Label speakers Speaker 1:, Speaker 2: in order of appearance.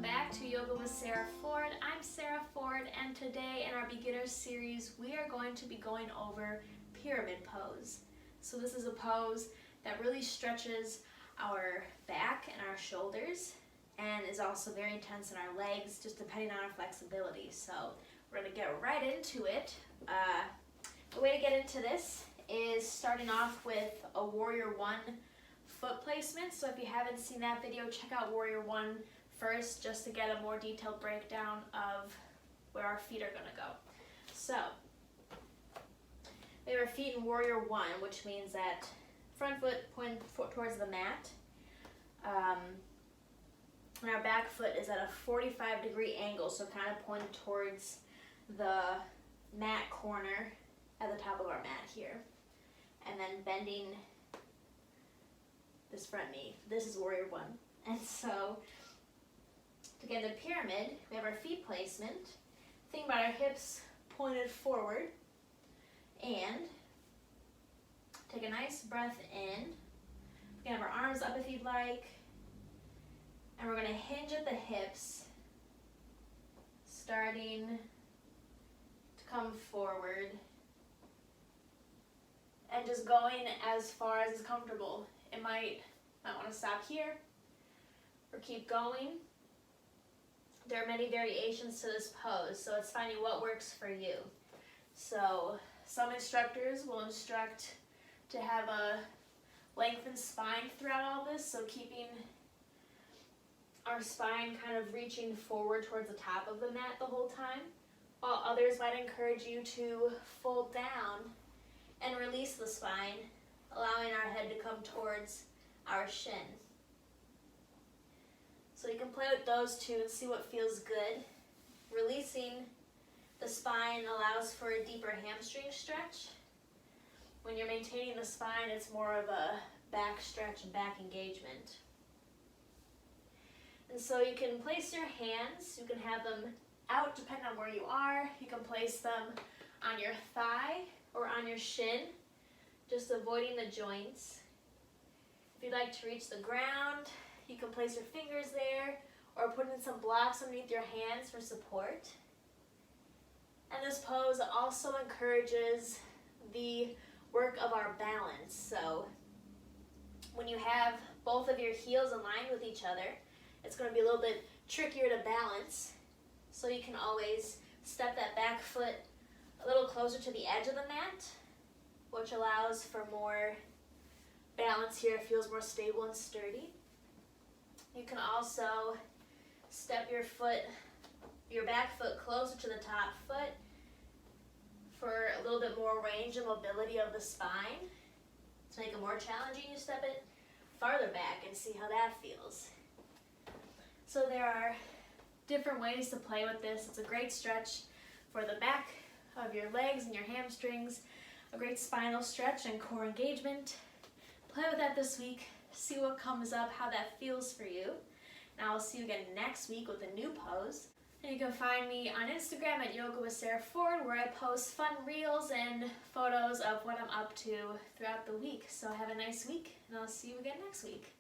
Speaker 1: welcome back to Yoga with Sarah Ford. I'm Sarah Ford, and today in our beginner series we are going to be going over pyramid pose. So this is a pose that really stretches our back and our shoulders and is also very intense in our legs, just depending on our flexibility. So we're going to get right into it. The way to get into this is starting off with a Warrior One foot placement. So if you haven't seen that video, check out Warrior One first just to get a more detailed breakdown of where our feet are going to go. So we have our feet in Warrior One, which means that front foot pointing towards the mat, and our back foot is at a 45-degree angle, so kind of pointed towards the mat corner at the top of our mat here, and then bending this front knee. This is Warrior One. And so to get the pyramid, we have our feet placement. Think about our hips pointed forward, and take a nice breath in. We can have our arms up if you'd like, and we're going to hinge at the hips, starting to come forward and just going as far as is comfortable. It might want to stop here or keep going. There are many variations to this pose, so it's finding what works for you. So some instructors will instruct to have a lengthened spine throughout all this, so keeping our spine kind of reaching forward towards the top of the mat the whole time, while others might encourage you to fold down and release the spine, allowing our head to come towards our shin. So you can play with those two and see what feels good. Releasing the spine allows for a deeper hamstring stretch. When you're maintaining the spine, it's more of a back stretch and back engagement. And so you can place your hands, you can have them out depending on where you are. You can place them on your thigh or on your shin, just avoiding the joints. If you'd like to reach the ground, you can place your fingers there or put in some blocks underneath your hands for support. And this pose also encourages the work of our balance. So when you have both of your heels aligned with each other, it's going to be a little bit trickier to balance. So you can always step that back foot a little closer to the edge of the mat, which allows for more balance here. It feels more stable and sturdy. You can also step your back foot closer to the top foot for a little bit more range and mobility of the spine. To make it more challenging, you step it farther back and see how that feels. So there are different ways to play with this. It's a great stretch for the back of your legs and your hamstrings, a great spinal stretch and core engagement. Play with that this week, see what comes up, how that feels for you. And I will see you again next week with a new pose. And you can find me on Instagram at Yoga with Sarah Ford, where I post fun reels and photos of what I'm up to throughout the week. So have a nice week, and I'll see you again next week.